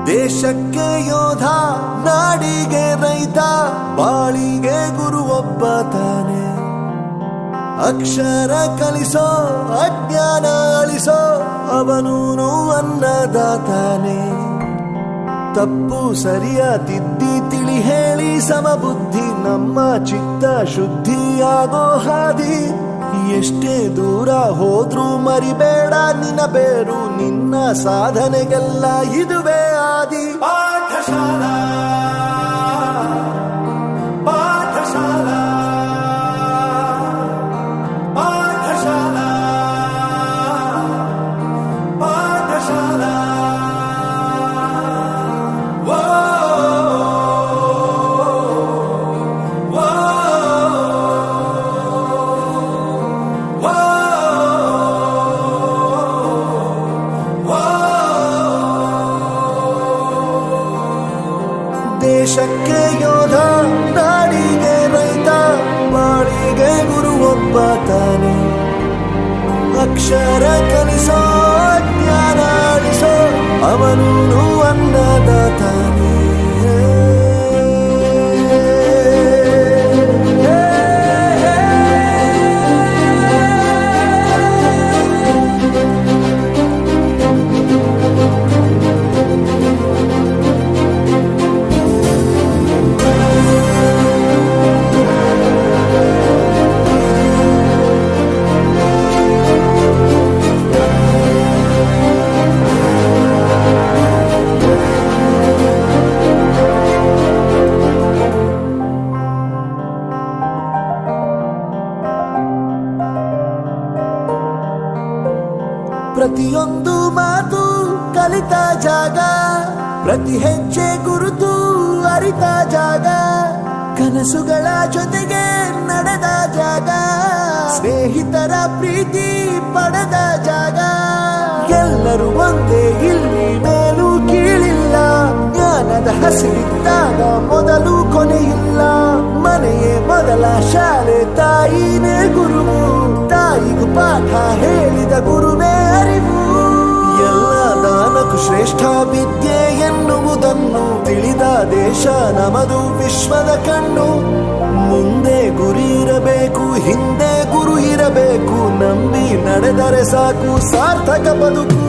ದೇಶಕ್ಕೆ ಯೋಧ, ನಾಡಿಗೆ ರೈತ, ಬಾಳಿಗೆ ಗುರು ಒಬ್ಬ ತಾನೆ. ಅಕ್ಷರ ಕಲಿಸೋ, ಅಜ್ಞಾನ ಅಳಿಸೋ, ಅವನೂನು ಅನ್ನದಾತಾನೆ. ತಪ್ಪು ಸರಿಯ ತಿದ್ದಿ ತಿಳಿ ಹೇಳಿ ಸಮಬುದ್ಧಿ ನಮ್ಮ ಚಿತ್ತ ಶುದ್ಧಿಯಾಗೋ ಹಾದಿ. ಎಷ್ಟೇ ದೂರ ಹೋದ್ರೂ ಮರಿಬೇಡ ನಿನ್ನ ಬೇರು, ನಿನ್ನ ಸಾಧನೆಗೆಲ್ಲ ಇದುವೇ ಆದಿ. ಪಾಠಶಾಲಾ ಪಾಠಶಾಲಾ ಪಾಠಶಾಲಾ ಪಾಠಶಾಲಾ. ದೇಶಕ್ಕೆ ಯೋಧ, ನಾಡಿಗೆ ರೈತ, ಬಾಳಿಗೆ ಗುರು ಒಬ್ಬ ತಾನೆ. ಅಕ್ಷರ ಕಲಿಸೋ, ಜ್ಞಾನ ಅಳಿಸೋ, ಅವನೂನು ಅನ್ನದಾತಾನೆ. ಪ್ರತಿಯೊಂದು ಮಾತು ಕಲಿತ ಜಾಗ, ಪ್ರತಿ ಹೆಜ್ಜೆ ಗುರುತು ಅರಿತ ಜಾಗ, ಕನಸುಗಳ ಜೊತೆಗೆ ನಡೆದ ಜಾಗ, ಸ್ನೇಹಿತರ ಪ್ರೀತಿ ಪಡೆದ ಜಾಗ. ಎಲ್ಲರೂ ಒಂದೇ, ಇಲ್ಲಿ ಮೇಲೂ ಕೀಳಿಲ್ಲ, ಜ್ಞಾನದ ಹಸಿರಿದ್ದಾಗ ಮೊದಲು ಕೊನೆಯಿಲ್ಲ. ಮನೆಯೇ ಮೊದಲ ಶಾಲೆ, ತಾಯಿನೇ ಗುರುವು, ತಾಯಿಗೂ ಪಾಠ ಹೇಳಿದ ಗುರುವೇ ಅರಿವು. ಎಲ್ಲ ದಾನಕ್ಕೂ ಶ್ರೇಷ್ಠ ವಿದ್ಯೆ ಎನ್ನುವುದನ್ನು ತಿಳಿದ ದೇಶ ನಮದು, ವಿಶ್ವದ ಕಣ್ಣು. ಮುಂದೆ ಗುರಿ ಇರಬೇಕು, ಹಿಂದೆ ಗುರು ಇರಬೇಕು, ನಂಬಿ ನಡೆದರೆ ಸಾಕು ಸಾರ್ಥಕ ಬದುಕು.